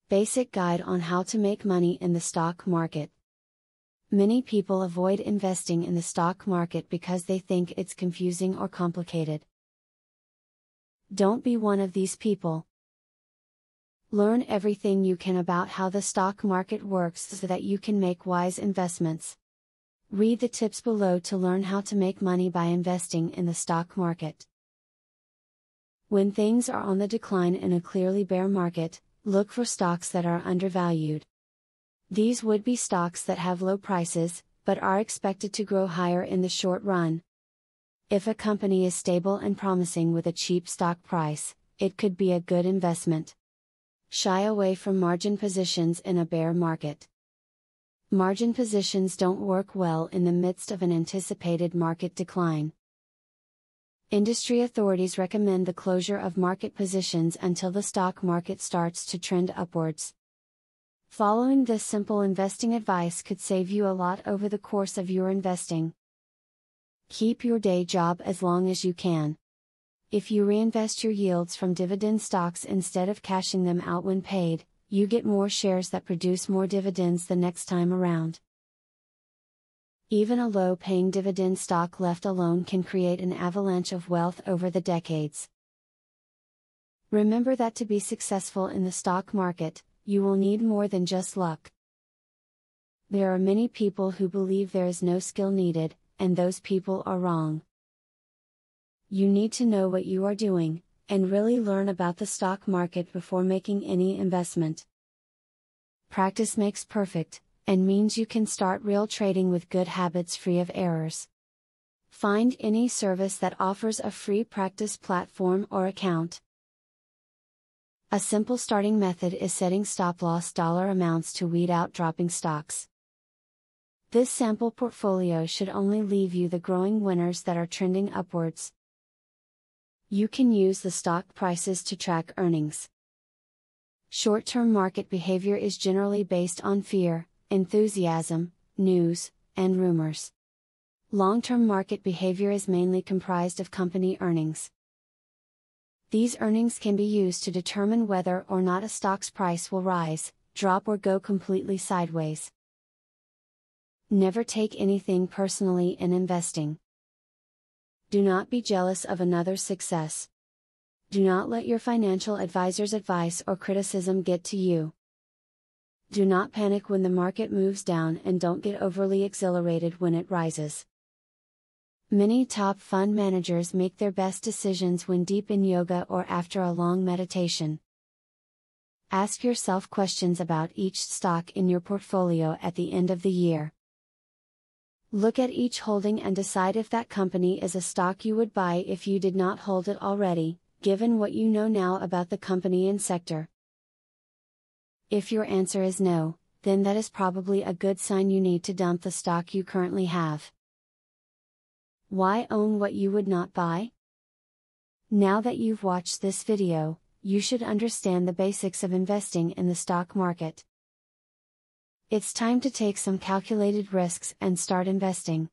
Basic guide on how to make money in the stock market. Many people avoid investing in the stock market because they think it's confusing or complicated. Don't be one of these people. Learn everything you can about how the stock market works so that you can make wise investments. Read the tips below to learn how to make money by investing in the stock market. When things are on the decline in a clearly bear market, look for stocks that are undervalued. These would be stocks that have low prices, but are expected to grow higher in the short run. If a company is stable and promising with a cheap stock price, it could be a good investment. Shy away from margin positions in a bear market. Margin positions don't work well in the midst of an anticipated market decline. Industry authorities recommend the closure of market positions until the stock market starts to trend upwards. Following this simple investing advice could save you a lot over the course of your investing. Keep your day job as long as you can. If you reinvest your yields from dividend stocks instead of cashing them out when paid, you get more shares that produce more dividends the next time around. Even a low-paying dividend stock left alone can create an avalanche of wealth over the decades. Remember that to be successful in the stock market, you will need more than just luck. There are many people who believe there is no skill needed, and those people are wrong. You need to know what you are doing, and really learn about the stock market before making any investment. Practice makes perfect, and means you can start real trading with good habits free of errors. Find any service that offers a free practice platform or account. A simple starting method is setting stop-loss dollar amounts to weed out dropping stocks. This sample portfolio should only leave you the growing winners that are trending upwards. You can use the stock prices to track earnings. Short-term market behavior is generally based on fear, enthusiasm, news, and rumors. Long-term market behavior is mainly comprised of company earnings. These earnings can be used to determine whether or not a stock's price will rise, drop, or go completely sideways. Never take anything personally in investing. Do not be jealous of another's success. Do not let your financial advisor's advice or criticism get to you. Do not panic when the market moves down, and don't get overly exhilarated when it rises. Many top fund managers make their best decisions when deep in yoga or after a long meditation. Ask yourself questions about each stock in your portfolio at the end of the year. Look at each holding and decide if that company is a stock you would buy if you did not hold it already, given what you know now about the company and sector. If your answer is no, then that is probably a good sign you need to dump the stock you currently have. Why own what you would not buy? Now that you've watched this video, you should understand the basics of investing in the stock market. It's time to take some calculated risks and start investing.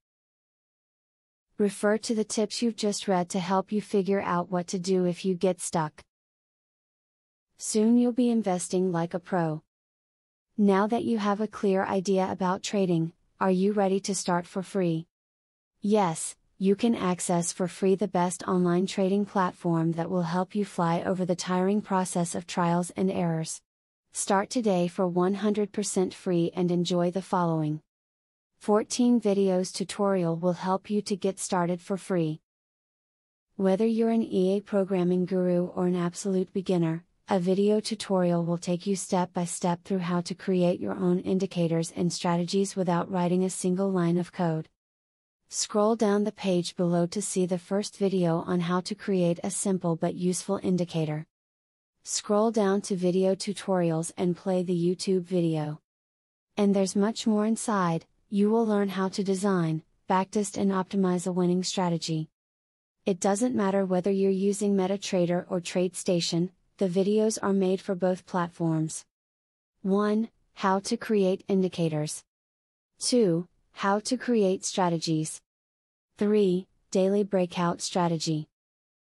Refer to the tips you've just read to help you figure out what to do if you get stuck. Soon you'll be investing like a pro. Now that you have a clear idea about trading, are you ready to start for free? Yes, you can access for free the best online trading platform that will help you fly over the tiring process of trials and errors. Start today for 100% free and enjoy the following 14 videos tutorial will help you to get started for free. Whether you're an EA programming guru or an absolute beginner, a video tutorial will take you step by step through how to create your own indicators and strategies without writing a single line of code. Scroll down the page below to see the first video on how to create a simple but useful indicator. Scroll down to video tutorials and play the YouTube video. And there's much more inside. You will learn how to design, backtest, and optimize a winning strategy. It doesn't matter whether you're using MetaTrader or TradeStation, the videos are made for both platforms. 1. How to create indicators. 2. How to create strategies. 3. Daily breakout strategy.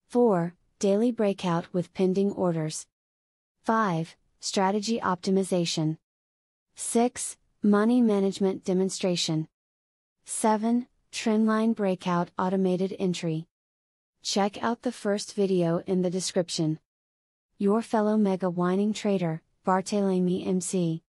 4. Daily breakout with pending orders. 5. Strategy Optimization. 6. Money Management Demonstration. 7. Trendline Breakout Automated Entry. Check out the first video in the description. Your fellow mega whining trader, Barthelemy MC.